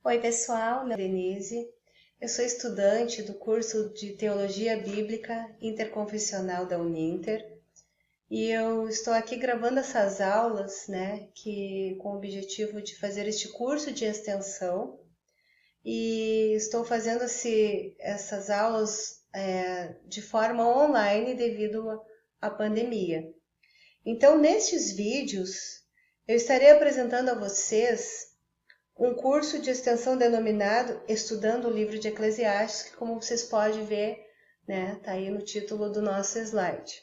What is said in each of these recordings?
Oi, pessoal, meu nome é Denise. Eu sou estudante do curso de Teologia Bíblica Interconfessional da Uninter e eu estou aqui gravando essas aulas, com o objetivo de fazer este curso de extensão e estou fazendo essas aulas de forma online devido à pandemia. Então, nestes vídeos, eu estarei apresentando a vocês um curso de extensão denominado Estudando o Livro de Eclesiastes, que como vocês podem ver, tá aí no título do nosso slide.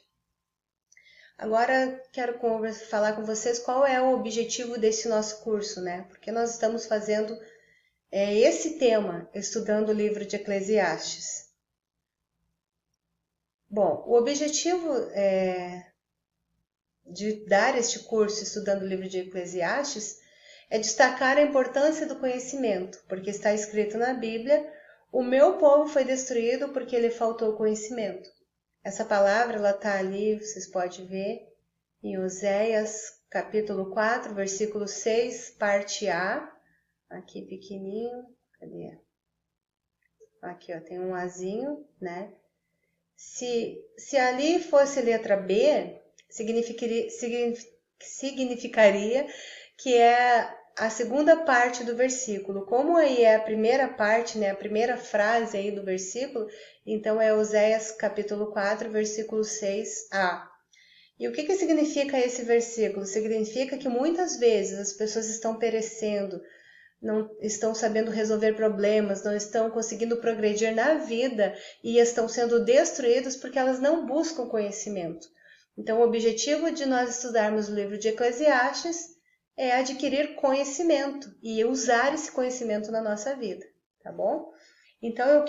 Agora quero falar com vocês qual é o objetivo desse nosso curso, porque nós estamos fazendo esse tema, Estudando o Livro de Eclesiastes. Bom, o objetivo de dar este curso Estudando o Livro de Eclesiastes é destacar a importância do conhecimento, porque está escrito na Bíblia: o meu povo foi destruído porque lhe faltou conhecimento. Essa palavra está ali, vocês podem ver, em Oséias capítulo 4, versículo 6, parte A, aqui pequenininho, cadê? Aqui, ó, tem um Azinho, Se ali fosse letra B, significaria que é a segunda parte do versículo. Como aí é a primeira parte, a primeira frase aí do versículo, então é Oséias capítulo 4, versículo 6a. E o que significa esse versículo? Significa que muitas vezes as pessoas estão perecendo, não estão sabendo resolver problemas, não estão conseguindo progredir na vida e estão sendo destruídas porque elas não buscam conhecimento. Então, o objetivo de nós estudarmos o livro de Eclesiastes é adquirir conhecimento e usar esse conhecimento na nossa vida, tá bom? Então eu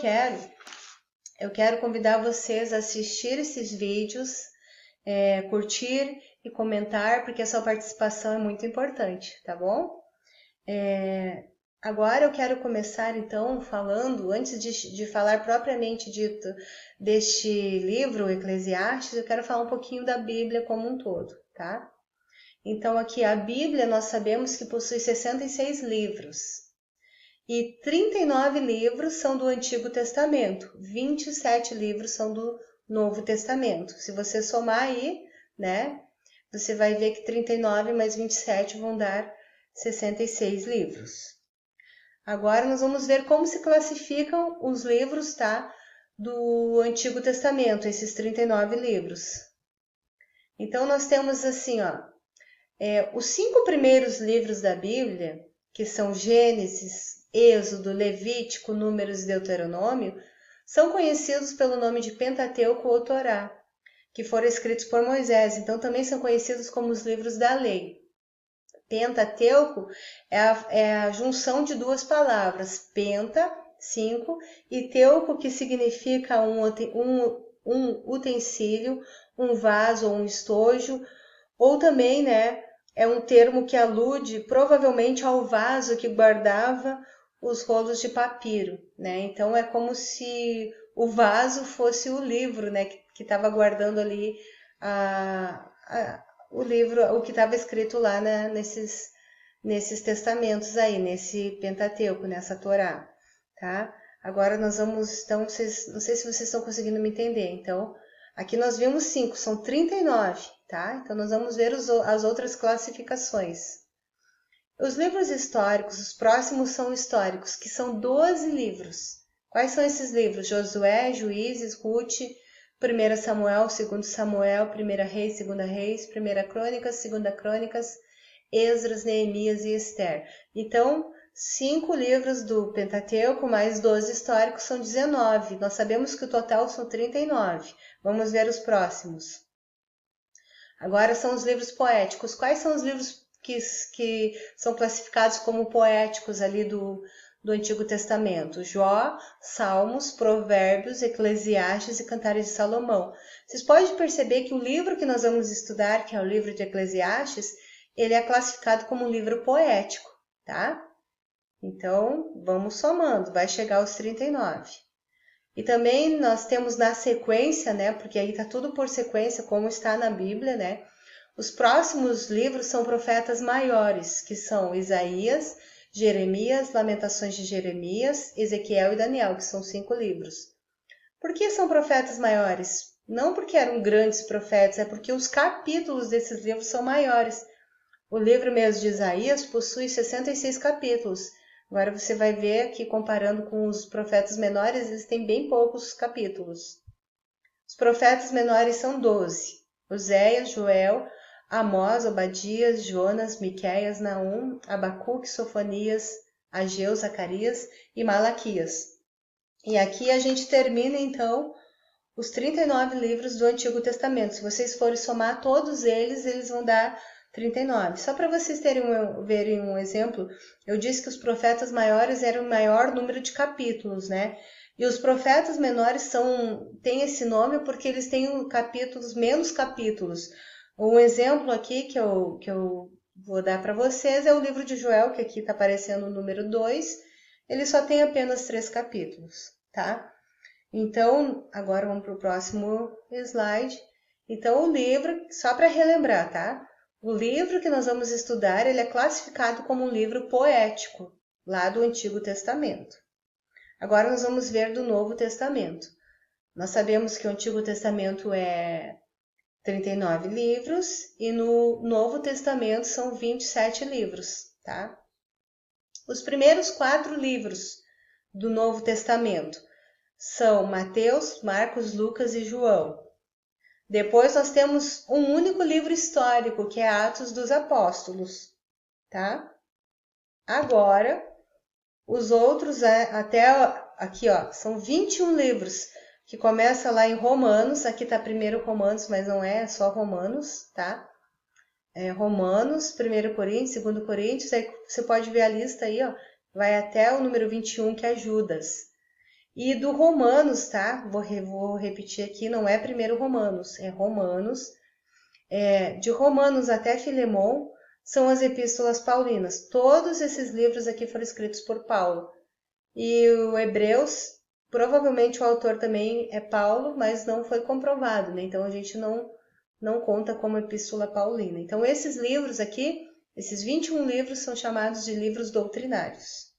quero convidar vocês a assistir esses vídeos, curtir e comentar, porque a sua participação é muito importante, tá bom? Agora eu quero começar então falando, antes de falar propriamente dito deste livro, Eclesiastes, eu quero falar um pouquinho da Bíblia como um todo, tá? Então, aqui a Bíblia, nós sabemos que possui 66 livros. E 39 livros são do Antigo Testamento. 27 livros são do Novo Testamento. Se você somar aí, você vai ver que 39 mais 27 vão dar 66 livros. Agora nós vamos ver como se classificam os livros, do Antigo Testamento, esses 39 livros. Então, nós temos assim, os 5 primeiros livros da Bíblia, que são Gênesis, Êxodo, Levítico, Números e Deuteronômio, são conhecidos pelo nome de Pentateuco ou Torá, que foram escritos por Moisés, então também são conhecidos como os livros da lei. Pentateuco é a junção de duas palavras, penta, 5, e teuco, que significa um utensílio, um vaso ou um estojo, ou também, é um termo que alude provavelmente ao vaso que guardava os rolos de papiro, Então é como se o vaso fosse o livro, que estava guardando ali o livro, o que estava escrito lá nesses testamentos aí, nesse Pentateuco, nessa Torá, tá? Agora nós vamos, então, não sei se vocês estão conseguindo me entender, então, aqui nós vimos 5, são 39, tá? Então nós vamos ver as outras classificações. Os livros históricos, os próximos são históricos, que são 12 livros. Quais são esses livros? Josué, Juízes, Ruth, 1 Samuel, 2 Samuel, 1 Reis, 2 Reis, 1 Crônicas, 2 Crônicas, Esdras, Neemias e Esther. Então, 5 livros do Pentateuco mais 12 históricos são 19. Nós sabemos que o total são 39. Vamos ver os próximos. Agora são os livros poéticos. Quais são os livros que são classificados como poéticos ali do Antigo Testamento? Jó, Salmos, Provérbios, Eclesiastes e Cantares de Salomão. Vocês podem perceber que o livro que nós vamos estudar, que é o livro de Eclesiastes, ele é classificado como um livro poético, tá? Então, vamos somando, vai chegar aos 39. E também nós temos na sequência, porque aí está tudo por sequência, como está na Bíblia, Os próximos livros são profetas maiores, que são Isaías, Jeremias, Lamentações de Jeremias, Ezequiel e Daniel, que são 5 livros. Por que são profetas maiores? Não porque eram grandes profetas, é porque os capítulos desses livros são maiores. O livro mesmo de Isaías possui 66 capítulos. Agora você vai ver que comparando com os profetas menores, eles têm bem poucos capítulos. Os profetas menores são 12. Oséias, Joel, Amós, Obadias, Jonas, Miqueias, Naum, Abacuque, Sofonias, Ageu, Zacarias e Malaquias. E aqui a gente termina então os 39 livros do Antigo Testamento. Se vocês forem somar todos eles, eles vão dar 39. Só para vocês verem um exemplo, eu disse que os profetas maiores eram o maior número de capítulos, né? E os profetas menores têm esse nome porque eles têm capítulos, menos capítulos. Um exemplo aqui que eu vou dar para vocês é o livro de Joel, que aqui está aparecendo o número 2. Ele só tem apenas 3 capítulos, tá? Então, agora vamos para o próximo slide. Então, o livro, só para relembrar, tá? O livro que nós vamos estudar, ele é classificado como um livro poético, lá do Antigo Testamento. Agora nós vamos ver do Novo Testamento. Nós sabemos que o Antigo Testamento é 39 livros e no Novo Testamento são 27 livros, tá? Os primeiros 4 livros do Novo Testamento são Mateus, Marcos, Lucas e João. Depois nós temos um único livro histórico, que é Atos dos Apóstolos, tá? Agora, os outros, até aqui, ó, são 21 livros, que começa lá em Romanos. Aqui tá primeiro Romanos, mas não é só Romanos, tá? É Romanos, 1 Coríntios, 2 Coríntios, aí você pode ver a lista aí, ó, vai até o número 21, que é Judas. E do Romanos, tá? Vou repetir aqui, não é primeiro Romanos, é Romanos. De Romanos até Filemon são as epístolas paulinas. Todos esses livros aqui foram escritos por Paulo. E o Hebreus, provavelmente o autor também é Paulo, mas não foi comprovado, né? Então a gente não conta como epístola paulina. Então esses livros aqui, esses 21 livros são chamados de livros doutrinários.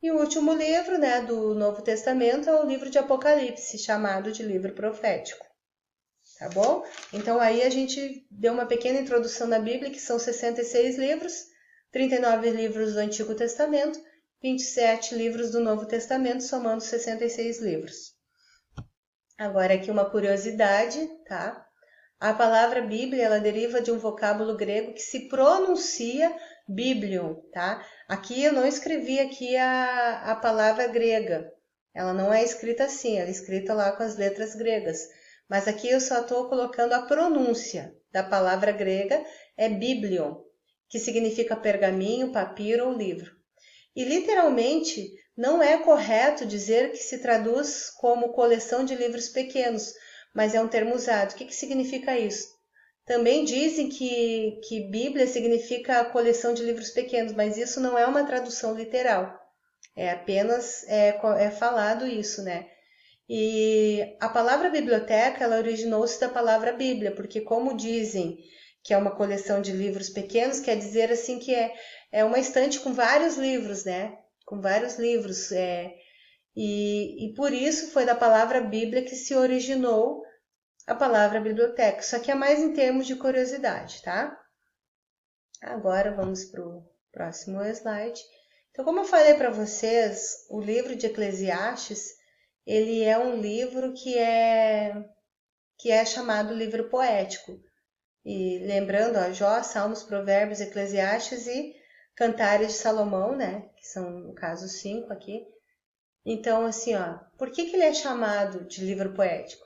E o último livro, né, do Novo Testamento é o livro de Apocalipse, chamado de livro profético. Tá bom? Então aí a gente deu uma pequena introdução na Bíblia, que são 66 livros, 39 livros do Antigo Testamento, 27 livros do Novo Testamento, somando 66 livros. Agora aqui uma curiosidade, tá? A palavra Bíblia, ela deriva de um vocábulo grego que se pronuncia Biblion, tá? Aqui eu não escrevi aqui a palavra grega. Ela não é escrita assim, ela é escrita lá com as letras gregas. Mas aqui eu só estou colocando a pronúncia da palavra grega, é Biblion, que significa pergaminho, papiro ou livro. E literalmente não é correto dizer que se traduz como coleção de livros pequenos, mas é um termo usado. O que significa isso? Também dizem que Bíblia significa coleção de livros pequenos, mas isso não é uma tradução literal. É apenas falado isso, né? E a palavra biblioteca, ela originou-se da palavra Bíblia, porque como dizem que é uma coleção de livros pequenos, quer dizer assim que é uma estante com vários livros, né? Com vários livros. E por isso foi da palavra Bíblia que se originou a palavra biblioteca. Isso aqui é mais em termos de curiosidade, tá? Agora vamos para o próximo slide. Então, como eu falei para vocês, o livro de Eclesiastes, ele é um livro que é chamado livro poético. E lembrando, ó, Jó, Salmos, Provérbios, Eclesiastes e Cantares de Salomão, né? Que são, no caso, 5 aqui. Então, assim, ó, por que ele é chamado de livro poético?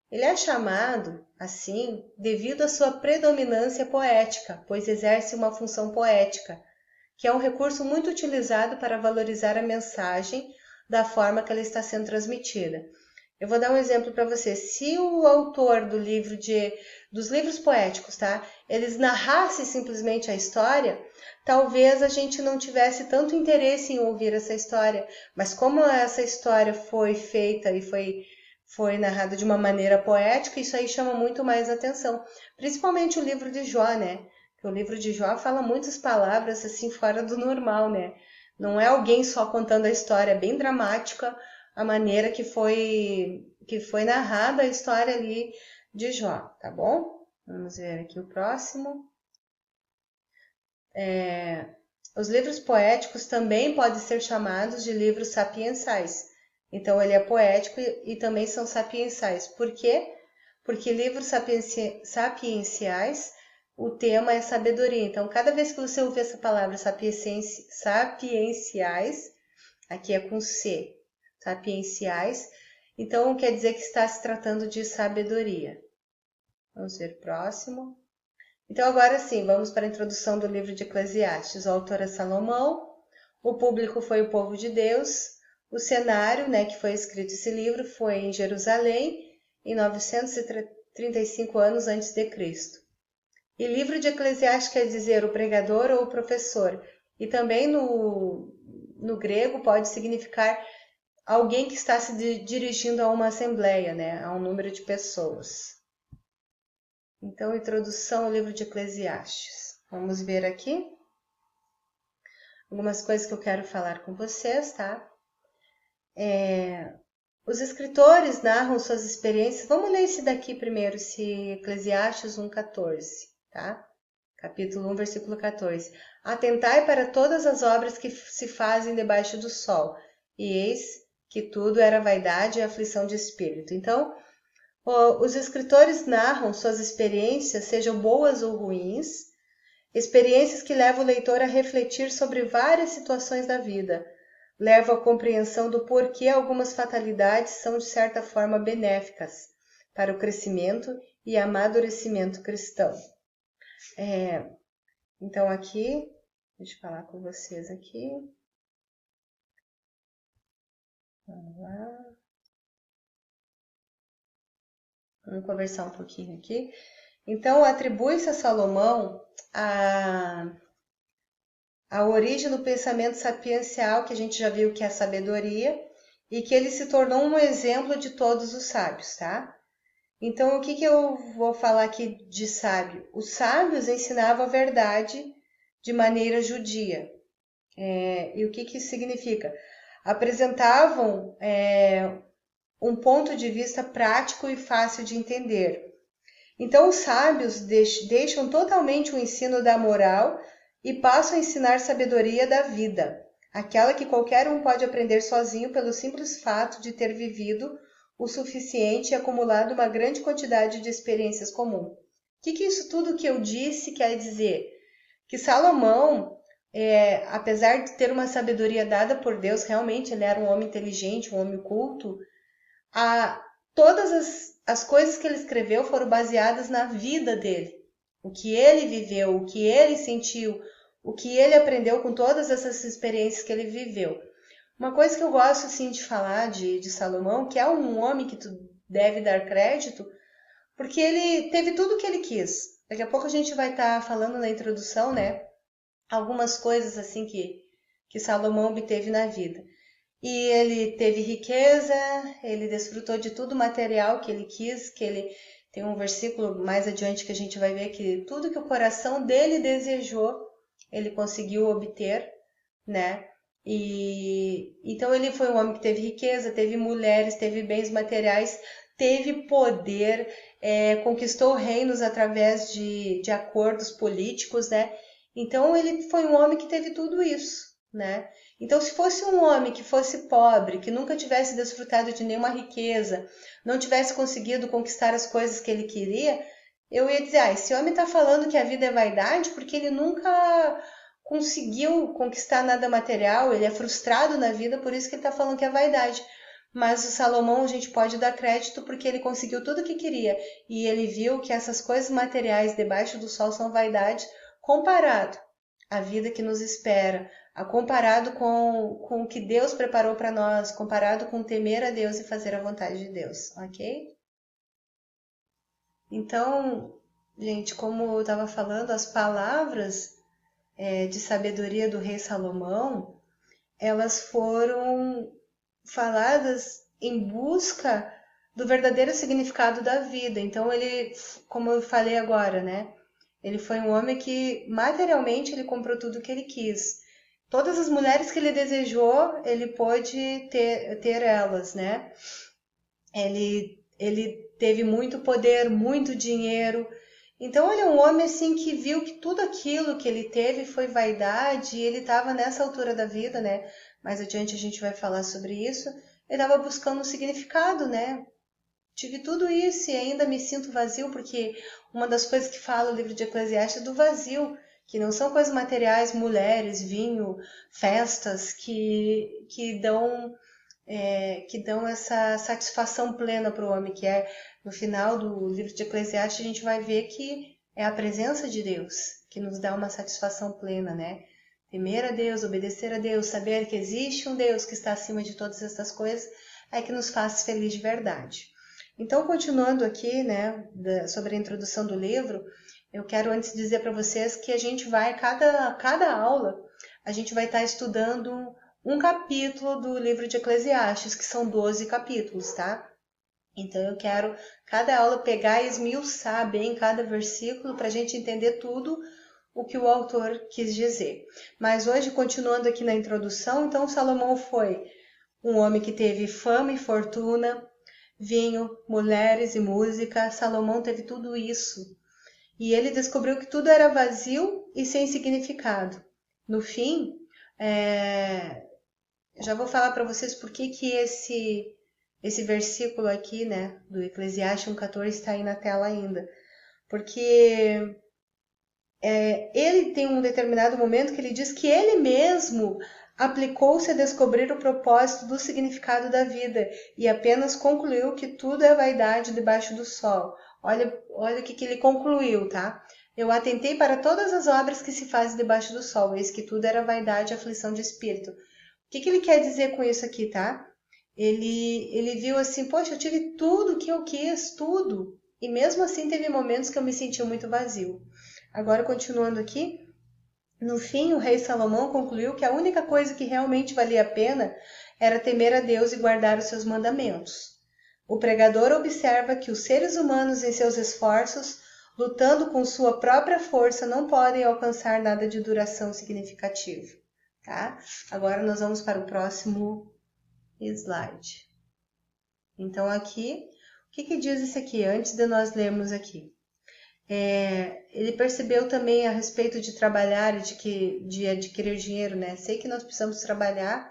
Ele é chamado assim devido à sua predominância poética, pois exerce uma função poética, que é um recurso muito utilizado para valorizar a mensagem da forma que ela está sendo transmitida. Eu vou dar um exemplo para você. Se o autor dos livros poéticos, tá? Eles narrassem simplesmente a história, talvez a gente não tivesse tanto interesse em ouvir essa história. Mas como essa história foi feita e foi narrada de uma maneira poética, isso aí chama muito mais atenção. Principalmente o livro de Jó, né? Porque o livro de Jó fala muitas palavras assim fora do normal, né? Não é alguém só contando a história, é bem dramática a maneira que foi narrada a história ali de Jó, tá bom? Vamos ver aqui o próximo. Os livros poéticos também podem ser chamados de livros sapiensais. Então, ele é poético e também são sapiensais. Por quê? Porque livros sapienciais, o tema é sabedoria. Então, cada vez que você ouvir essa palavra sapienciais, aqui é com C, sapienciais, então quer dizer que está se tratando de sabedoria. Vamos ver o próximo. Então, agora sim, vamos para a introdução do livro de Eclesiastes. O autor é Salomão, o público foi o povo de Deus, o cenário, né, que foi escrito esse livro foi em Jerusalém, em 935 anos antes de Cristo. E livro de Eclesiastes quer dizer o pregador ou o professor, e também no grego pode significar alguém que está se dirigindo a uma assembleia, né, a um número de pessoas. Então, introdução ao livro de Eclesiastes. Vamos ver aqui algumas coisas que eu quero falar com vocês, tá? Os escritores narram suas experiências. Vamos ler esse daqui primeiro, esse Eclesiastes 1,14, tá? Capítulo 1, versículo 14. Atentai para todas as obras que se fazem debaixo do sol, e eis que tudo era vaidade e aflição de espírito. Então, os escritores narram suas experiências, sejam boas ou ruins, experiências que levam o leitor a refletir sobre várias situações da vida, levam à compreensão do porquê algumas fatalidades são de certa forma benéficas para o crescimento e amadurecimento cristão. Então aqui, deixa eu falar com vocês aqui. Vamos lá. Vamos conversar um pouquinho aqui. Então, atribui-se a Salomão a origem do pensamento sapiencial, que a gente já viu que é a sabedoria, e que ele se tornou um exemplo de todos os sábios, tá? Então, o que eu vou falar aqui de sábio? Os sábios ensinavam a verdade de maneira judia. E o que isso significa? Apresentavam um ponto de vista prático e fácil de entender. Então, os sábios deixam totalmente o ensino da moral e passam a ensinar sabedoria da vida, aquela que qualquer um pode aprender sozinho pelo simples fato de ter vivido o suficiente e acumulado uma grande quantidade de experiências comuns. O que isso tudo que eu disse quer dizer? Que Salomão, apesar de ter uma sabedoria dada por Deus, realmente ele era um homem inteligente, um homem culto, todas as coisas que ele escreveu foram baseadas na vida dele. O que ele viveu, o que ele sentiu, o que ele aprendeu com todas essas experiências que ele viveu. Uma coisa que eu gosto assim, de falar de Salomão, que é um homem que tu deve dar crédito, porque ele teve tudo o que ele quis. Daqui a pouco a gente vai estar falando na introdução, né? Algumas coisas assim que Salomão obteve na vida. E ele teve riqueza, ele desfrutou de tudo material que ele quis, que ele tem um versículo mais adiante que a gente vai ver que tudo que o coração dele desejou, ele conseguiu obter, né? E então ele foi um homem que teve riqueza, teve mulheres, teve bens materiais, teve poder, conquistou reinos através de acordos políticos, né? Então ele foi um homem que teve tudo isso, né? Então, se fosse um homem que fosse pobre, que nunca tivesse desfrutado de nenhuma riqueza, não tivesse conseguido conquistar as coisas que ele queria, eu ia dizer, esse homem está falando que a vida é vaidade porque ele nunca conseguiu conquistar nada material, ele é frustrado na vida, por isso que ele está falando que é vaidade. Mas o Salomão a gente pode dar crédito porque ele conseguiu tudo o que queria e ele viu que essas coisas materiais debaixo do sol são vaidade comparado à vida que nos espera, comparado com o que Deus preparou para nós, comparado com temer a Deus e fazer a vontade de Deus, ok? Então, gente, como eu estava falando, as palavras de sabedoria do rei Salomão, elas foram faladas em busca do verdadeiro significado da vida. Então, ele, como eu falei agora, né? Ele foi um homem que materialmente ele comprou tudo o que ele quis. Todas as mulheres que ele desejou, ele pôde ter elas, né? Ele teve muito poder, muito dinheiro. Então ele é um homem assim que viu que tudo aquilo que ele teve foi vaidade, e ele estava nessa altura da vida, né? Mais adiante a gente vai falar sobre isso. Ele estava buscando um significado, né? Tive tudo isso e ainda me sinto vazio, porque uma das coisas que fala o livro de Eclesiastes é do vazio, que não são coisas materiais, mulheres, vinho, festas que dão essa satisfação plena para o homem, que é no final do livro de Eclesiastes a gente vai ver que é a presença de Deus que nos dá uma satisfação plena, né? Temer a Deus, obedecer a Deus, saber que existe um Deus que está acima de todas essas coisas, é que nos faz feliz de verdade. Então, continuando aqui, né, sobre a introdução do livro, eu quero antes dizer para vocês que a gente vai, cada aula, a gente vai estar estudando um capítulo do livro de Eclesiastes, que são 12 capítulos, tá? Então eu quero cada aula pegar e esmiuçar bem cada versículo para a gente entender tudo o que o autor quis dizer. Mas hoje, continuando aqui na introdução, então Salomão foi um homem que teve fama e fortuna, vinho, mulheres e música. Salomão teve tudo isso. E ele descobriu que tudo era vazio e sem significado. No fim, já vou falar para vocês por que esse versículo aqui, né, do Eclesiastes 1:14 está aí na tela ainda. Porque ele tem um determinado momento que ele diz que ele mesmo aplicou-se a descobrir o propósito do significado da vida e apenas concluiu que tudo é vaidade debaixo do sol. Olha o que ele concluiu, tá? Eu atentei para todas as obras que se fazem debaixo do sol, eis que tudo era vaidade e aflição de espírito. O que ele quer dizer com isso aqui, tá? Ele viu assim, poxa, eu tive tudo que eu quis, tudo. E mesmo assim teve momentos que eu me senti muito vazio. Agora, continuando aqui, no fim, o rei Salomão concluiu que a única coisa que realmente valia a pena era temer a Deus e guardar os seus mandamentos. O pregador observa que os seres humanos, em seus esforços, lutando com sua própria força, não podem alcançar nada de duração significativa. Tá? Agora nós vamos para o próximo slide. Então aqui, o que diz isso aqui, antes de nós lermos aqui? Ele percebeu também a respeito de trabalhar e de adquirir dinheiro, né? Sei que nós precisamos trabalhar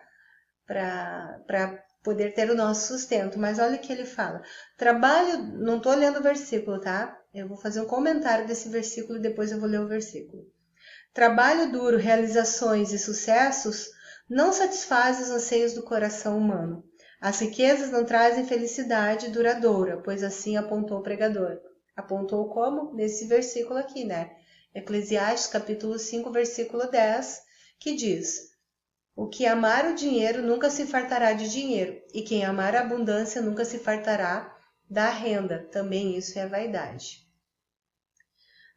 para poder ter o nosso sustento, mas olha o que ele fala. Trabalho, não estou lendo o versículo, tá? Eu vou fazer um comentário desse versículo e depois eu vou ler o versículo. Trabalho duro, realizações e sucessos não satisfazem os anseios do coração humano. As riquezas não trazem felicidade duradoura, pois assim apontou o pregador. Apontou como? Nesse versículo aqui, né? Eclesiastes capítulo 5, versículo 10, que diz: o que amar o dinheiro nunca se fartará de dinheiro, e quem amar a abundância nunca se fartará da renda. Também isso é vaidade.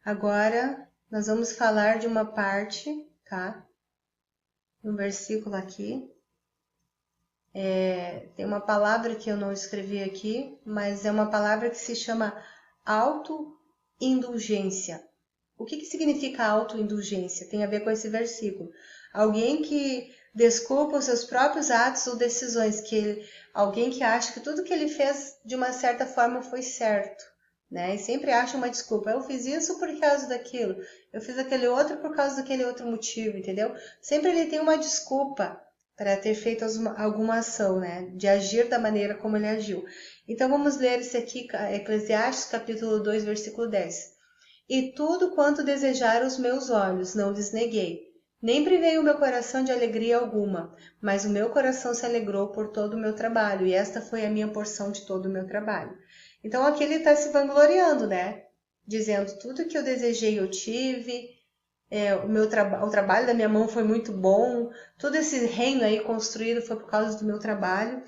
Agora, nós vamos falar de uma parte, tá? No versículo aqui. Tem uma palavra que eu não escrevi aqui, mas é uma palavra que se chama autoindulgência. O que significa autoindulgência? Tem a ver com esse versículo. Alguém que desculpa os seus próprios atos ou decisões, alguém que acha que tudo que ele fez de uma certa forma foi certo, né? E sempre acha uma desculpa. Eu fiz isso por causa daquilo, eu fiz aquele outro por causa daquele outro motivo, entendeu? Sempre ele tem uma desculpa para ter feito alguma ação, né? De agir da maneira como ele agiu. Então vamos ler esse aqui, Eclesiastes capítulo 2, versículo 10. E tudo quanto desejaram os meus olhos, não lhes neguei. Nem privei o meu coração de alegria alguma, mas o meu coração se alegrou por todo o meu trabalho, e esta foi a minha porção de todo o meu trabalho. Então aqui ele está se vangloriando, né? Dizendo, tudo que eu desejei eu tive, o trabalho da minha mão foi muito bom, todo esse reino aí construído foi por causa do meu trabalho.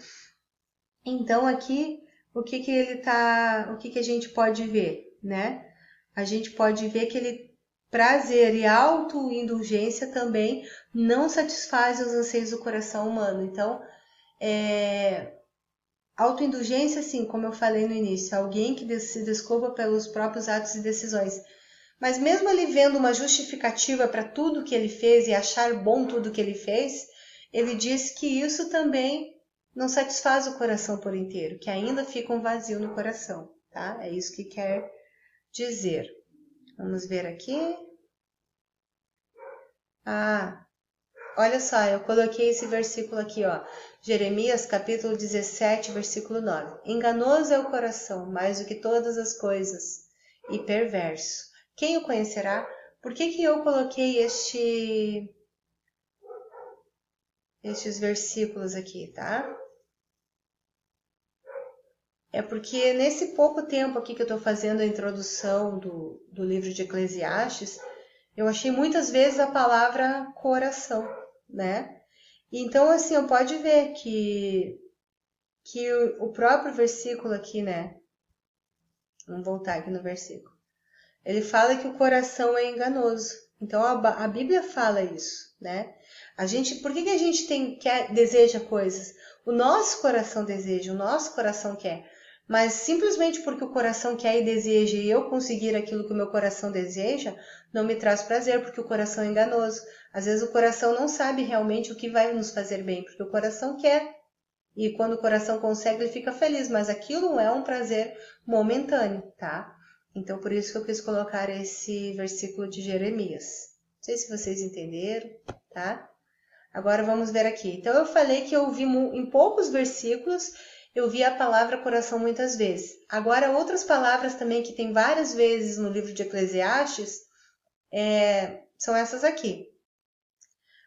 Então aqui, o que a gente pode ver, né? A gente pode ver que prazer e autoindulgência também não satisfazem os anseios do coração humano. Então, autoindulgência, assim, como eu falei no início, alguém que se desculpa pelos próprios atos e decisões. Mas mesmo ele vendo uma justificativa para tudo que ele fez e achar bom tudo que ele fez, ele diz que isso também não satisfaz o coração por inteiro, que ainda fica um vazio no coração, tá? É isso que quer dizer. Vamos ver aqui. Olha só, eu coloquei esse versículo aqui, ó. Jeremias, capítulo 17, versículo 9. Enganoso é o coração, mais do que todas as coisas, e perverso. Quem o conhecerá? Por que eu coloquei estes versículos aqui, tá? É porque nesse pouco tempo aqui que eu estou fazendo a introdução do livro de Eclesiastes, eu achei muitas vezes a palavra coração, né? Então, assim, pode ver que o próprio versículo aqui, né? Vamos voltar aqui no versículo. Ele fala que o coração é enganoso. Então, a Bíblia fala isso, né? Por que a gente deseja coisas? O nosso coração deseja, o nosso coração quer. Mas simplesmente porque o coração quer e deseja e eu conseguir aquilo que o meu coração deseja, não me traz prazer, porque o coração é enganoso. Às vezes o coração não sabe realmente o que vai nos fazer bem, porque o coração quer. E quando o coração consegue, ele fica feliz, mas aquilo é um prazer momentâneo, tá? Então, por isso que eu quis colocar esse versículo de Jeremias. Não sei se vocês entenderam, tá? Agora vamos ver aqui. Então, eu falei que eu vi em poucos versículos, eu vi a palavra coração muitas vezes. Agora, outras palavras também que tem várias vezes no livro de Eclesiastes, são essas aqui.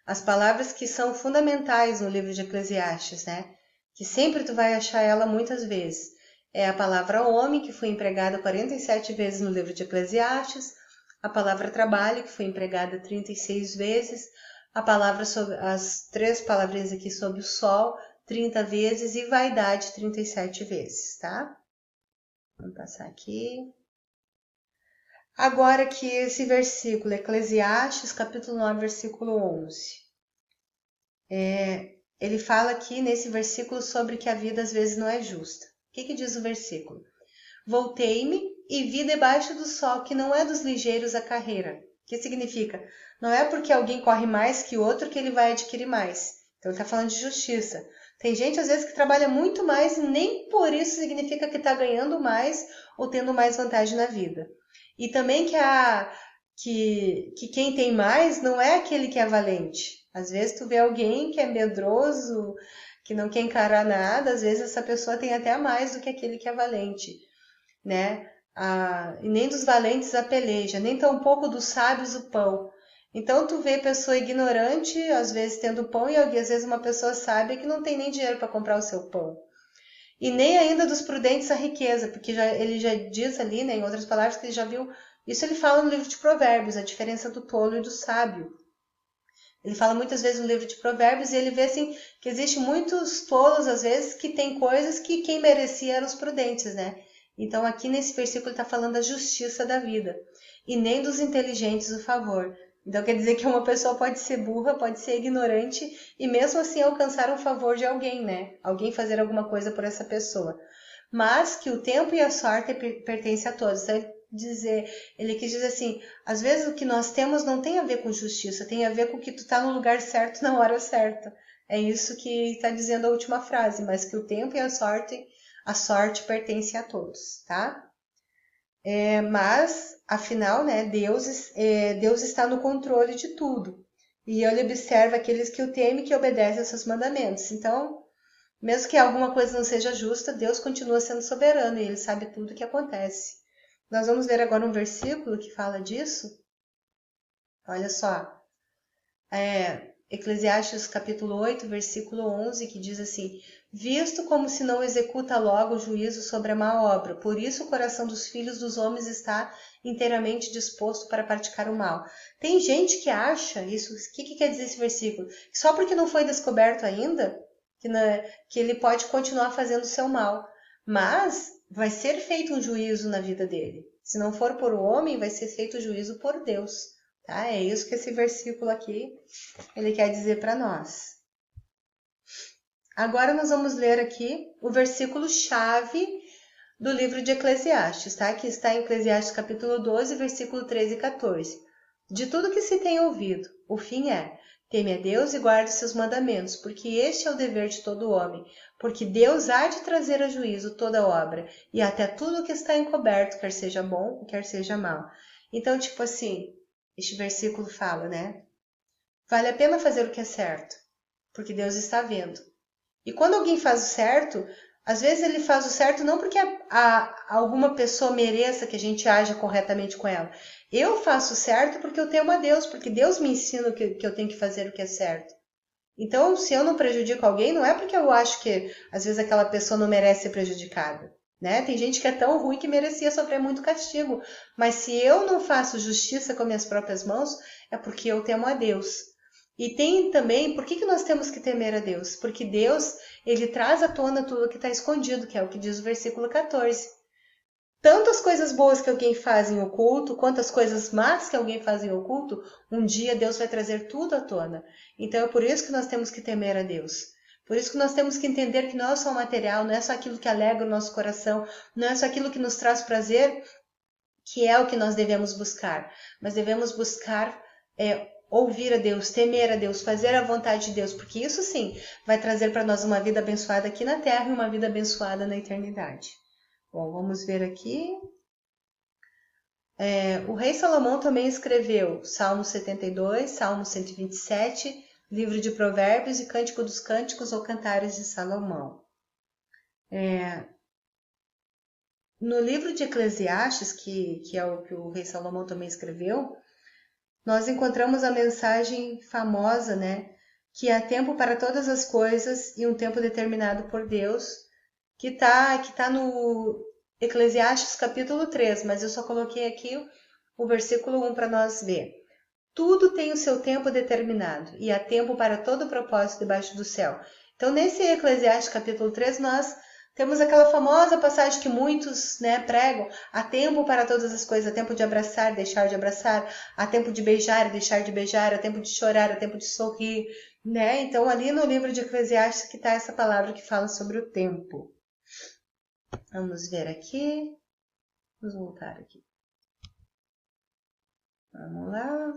As palavras que são fundamentais no livro de Eclesiastes, né? Que sempre tu vai achar ela muitas vezes. É a palavra homem, que foi empregada 47 vezes no livro de Eclesiastes, a palavra trabalho, que foi empregada 36 vezes, as 3 palavrinhas aqui sobre o sol, 30 vezes, e vaidade, 37 vezes, tá? Vamos passar aqui. Agora aqui esse versículo, Eclesiastes, capítulo 9, versículo 11. Ele fala aqui nesse versículo sobre que a vida às vezes não é justa. O que diz o versículo? Voltei-me e vi debaixo do sol que não é dos ligeiros a carreira. O que significa? Não é porque alguém corre mais que o outro que ele vai adquirir mais. Então ele está falando de justiça. Tem gente às vezes que trabalha muito mais e nem por isso significa que está ganhando mais ou tendo mais vantagem na vida. E também que quem tem mais não é aquele que é valente. Às vezes tu vê alguém que é medroso, que não quer encarar nada, às vezes essa pessoa tem até mais do que aquele que é valente, né? E nem dos valentes a peleja, nem tampouco dos sábios o pão. Então tu vê pessoa ignorante, às vezes tendo pão, e às vezes uma pessoa sábia que não tem nem dinheiro para comprar o seu pão. E nem ainda dos prudentes a riqueza, porque ele já diz ali, né, em outras palavras, que ele já viu. Isso ele fala no livro de Provérbios, a diferença do tolo e do sábio. Ele fala muitas vezes no livro de Provérbios e ele vê assim que existe muitos tolos às vezes que tem coisas que quem merecia eram os prudentes, né? Então aqui nesse versículo ele está falando da justiça da vida e nem dos inteligentes o favor. Então quer dizer que uma pessoa pode ser burra, pode ser ignorante e mesmo assim alcançar um favor de alguém, né? Alguém fazer alguma coisa por essa pessoa. Mas que o tempo e a sorte pertencem a todos. Então, ele quis dizer assim, às vezes o que nós temos não tem a ver com justiça, tem a ver com que tu tá no lugar certo na hora certa. É isso que está dizendo a última frase, mas que o tempo e a sorte pertencem a todos, tá? Mas, afinal, né, Deus está no controle de tudo. E ele observa aqueles que o temem e que obedecem aos seus mandamentos. Então, mesmo que alguma coisa não seja justa, Deus continua sendo soberano e ele sabe tudo o que acontece. Nós vamos ver agora um versículo que fala disso. Olha só. Eclesiastes capítulo 8, versículo 11, que diz assim: visto como se não executa logo o juízo sobre a má obra, por isso o coração dos filhos dos homens está inteiramente disposto para praticar o mal. Tem gente que acha isso. O que quer dizer esse versículo? Que só porque não foi descoberto ainda, que ele pode continuar fazendo o seu mal. Mas vai ser feito um juízo na vida dele. Se não for por o homem, vai ser feito o juízo por Deus. Tá? É isso que esse versículo aqui ele quer dizer para nós. Agora nós vamos ler aqui o versículo chave do livro de Eclesiastes, tá? Que está em Eclesiastes capítulo 12, versículo 13 e 14. De tudo que se tem ouvido, o fim é: teme a Deus e guarde seus mandamentos, porque este é o dever de todo homem. Porque Deus há de trazer a juízo toda obra, e até tudo que está encoberto, quer seja bom, quer seja mal. Então, tipo assim, este versículo fala, né? Vale a pena fazer o que é certo, porque Deus está vendo. E quando alguém faz o certo, às vezes ele faz o certo não porque alguma pessoa mereça que a gente haja corretamente com ela. Eu faço o certo porque eu temo a Deus, porque Deus me ensina que eu tenho que fazer o que é certo. Então, se eu não prejudico alguém, não é porque eu acho que às vezes aquela pessoa não merece ser prejudicada. Né? Tem gente que é tão ruim que merecia sofrer muito castigo. Mas se eu não faço justiça com minhas próprias mãos, é porque eu temo a Deus. E tem também, por que nós temos que temer a Deus? Porque Deus, ele traz à tona tudo que está escondido, que é o que diz o versículo 14. Tanto as coisas boas que alguém faz em oculto, quanto as coisas más que alguém faz em oculto, um dia Deus vai trazer tudo à tona. Então é por isso que nós temos que temer a Deus. Por isso que nós temos que entender que não é só o material, não é só aquilo que alegra o nosso coração, não é só aquilo que nos traz prazer, que é o que nós devemos buscar. Mas devemos buscar ouvir a Deus, temer a Deus, fazer a vontade de Deus, porque isso sim vai trazer para nós uma vida abençoada aqui na terra e uma vida abençoada na eternidade. Bom, vamos ver aqui. O rei Salomão também escreveu Salmo 72, Salmo 127, livro de Provérbios e Cântico dos Cânticos ou Cantares de Salomão. No livro de Eclesiastes, que é o que o rei Salomão também escreveu, nós encontramos a mensagem famosa, né? Que há tempo para todas as coisas e um tempo determinado por Deus, que tá no Eclesiastes capítulo 3, mas eu só coloquei aqui o versículo 1 para nós ver. Tudo tem o seu tempo determinado e há tempo para todo propósito debaixo do céu. Então, nesse Eclesiastes capítulo 3, nós temos aquela famosa passagem que muitos pregam: há tempo para todas as coisas, há tempo de abraçar, deixar de abraçar, há tempo de beijar, deixar de beijar, há tempo de chorar, há tempo de sorrir, né? Então, ali no livro de Eclesiastes que está essa palavra que fala sobre o tempo. Vamos ver aqui. Vamos voltar aqui. Vamos lá.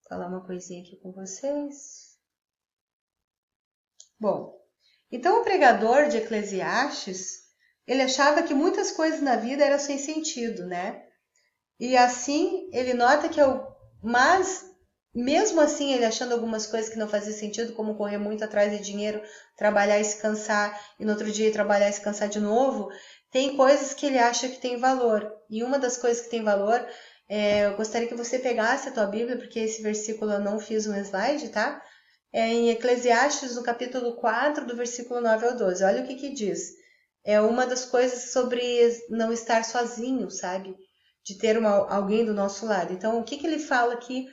Falar uma coisinha aqui com vocês. Bom, então o pregador de Eclesiastes, ele achava que muitas coisas na vida eram sem sentido, né? E assim, ele nota que mas mesmo assim, ele achando algumas coisas que não faziam sentido, como correr muito atrás de dinheiro, trabalhar e se cansar, e no outro dia trabalhar e se cansar de novo, tem coisas que ele acha que tem valor. E uma das coisas que tem valor, eu gostaria que você pegasse a tua Bíblia, porque esse versículo eu não fiz um slide, tá? É em Eclesiastes, no capítulo 4, do versículo 9 ao 12. Olha o que diz. É uma das coisas sobre não estar sozinho, sabe? De ter alguém do nosso lado. Então, o que ele fala aqui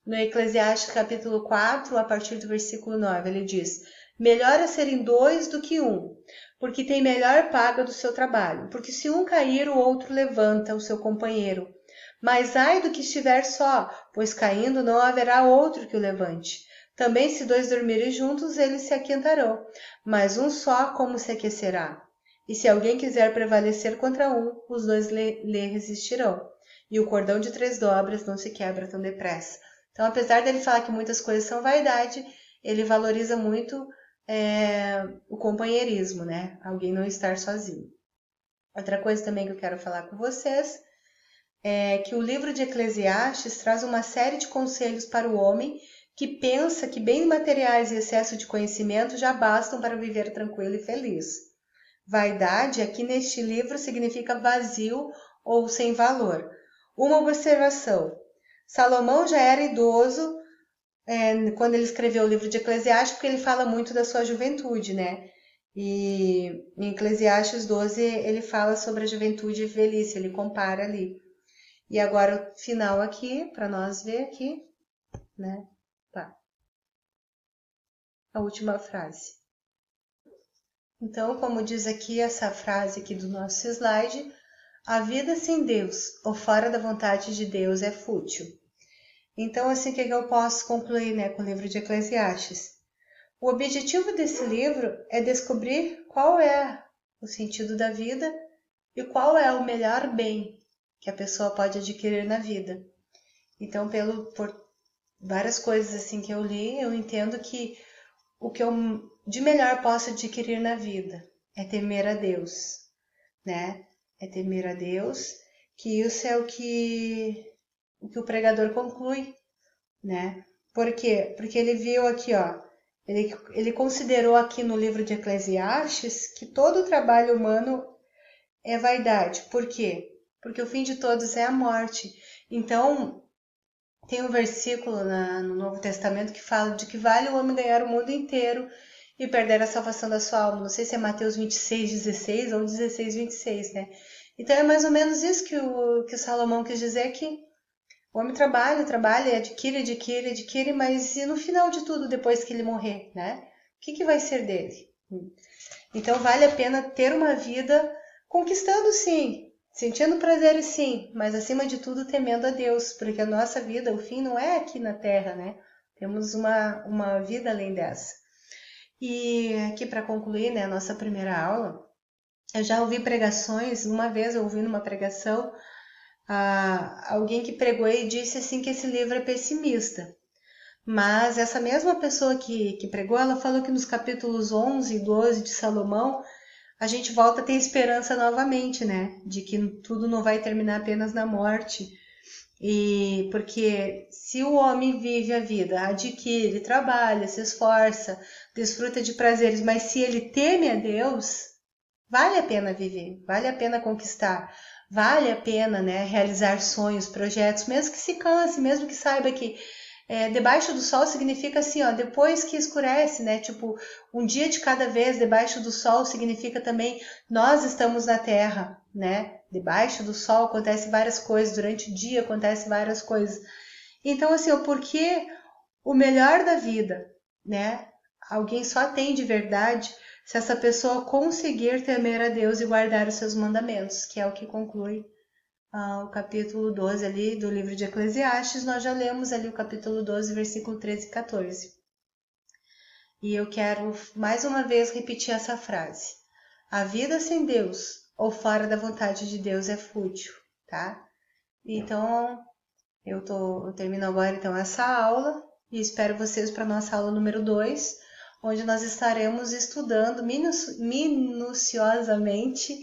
no Eclesiastes capítulo 4, a partir do versículo 9? Ele diz: melhor é serem dois do que um, porque tem melhor paga do seu trabalho. Porque se um cair, o outro levanta o seu companheiro. Mas ai do que estiver só, pois caindo não haverá outro que o levante. Também se dois dormirem juntos, eles se aquentarão, mas um só como se aquecerá? E se alguém quiser prevalecer contra um, os dois lhe resistirão. E o cordão de 3 dobras não se quebra tão depressa. Então, apesar dele falar que muitas coisas são vaidade, ele valoriza muito o companheirismo, né? Alguém não estar sozinho. Outra coisa também que eu quero falar com vocês é que o livro de Eclesiastes traz uma série de conselhos para o homem que pensa que bens materiais e excesso de conhecimento já bastam para viver tranquilo e feliz. Vaidade aqui neste livro significa vazio ou sem valor. Uma observação: Salomão já era idoso quando ele escreveu o livro de Eclesiastes, porque ele fala muito da sua juventude, né? E em Eclesiastes 12 ele fala sobre a juventude e velhice, ele compara ali. E agora o final aqui, para nós ver aqui, né? Tá. A última frase. Então, como diz aqui essa frase aqui do nosso slide, a vida sem Deus ou fora da vontade de Deus é fútil. Então, assim, o que eu posso concluir, com o livro de Eclesiastes? O objetivo desse livro é descobrir qual é o sentido da vida e qual é o melhor bem que a pessoa pode adquirir na vida. Então, por várias coisas assim que eu li, eu entendo que o que eu de melhor posso adquirir na vida é temer a Deus, né? É temer a Deus, que isso é o que o pregador conclui, né? Por quê? Porque ele viu aqui, ó, ele considerou aqui no livro de Eclesiastes que todo o trabalho humano é vaidade. Por quê? Porque o fim de todos é a morte. Então, tem um versículo no Novo Testamento que fala de que vale o homem ganhar o mundo inteiro e perder a salvação da sua alma. Não sei se é Mateus 26:16 ou 16:26, né? Então é mais ou menos isso que o Salomão quis dizer, que o homem trabalha, adquire, mas e no final de tudo, depois que ele morrer, né? O que vai ser dele? Então vale a pena ter uma vida conquistando, sim, sentindo prazeres, sim, mas acima de tudo temendo a Deus, porque a nossa vida, o fim não é aqui na Terra, né? Temos uma vida além dessa. E aqui para concluir, né, a nossa primeira aula, eu já ouvi pregações, uma vez eu ouvi numa pregação, alguém que pregou e disse assim que esse livro é pessimista. Mas essa mesma pessoa que pregou, ela falou que nos capítulos 11 e 12 de Salomão, a gente volta a ter esperança novamente, né? De que tudo não vai terminar apenas na morte. E porque se o homem vive a vida, adquire, trabalha, se esforça, desfruta de prazeres, mas se ele teme a Deus, vale a pena viver, vale a pena conquistar, vale a pena, né, realizar sonhos, projetos, mesmo que se canse, mesmo que saiba que debaixo do sol significa assim, ó, depois que escurece, né? Tipo, um dia de cada vez debaixo do sol significa também nós estamos na terra, né? Debaixo do sol acontece várias coisas, durante o dia acontece várias coisas. Então, assim, o porquê o melhor da vida, né? Alguém só tem de verdade se essa pessoa conseguir temer a Deus e guardar os seus mandamentos, que é o que conclui o capítulo 12 ali do livro de Eclesiastes. Nós já lemos ali o capítulo 12, versículo 13 e 14. E eu quero mais uma vez repetir essa frase. A vida sem Deus ou fora da vontade de Deus é fútil, tá? Então, eu termino agora então essa aula e espero vocês para a nossa aula número 2, onde nós estaremos estudando minuciosamente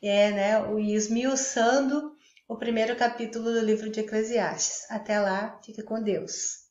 né, e esmiuçando o primeiro capítulo do livro de Eclesiastes. Até lá, fique com Deus.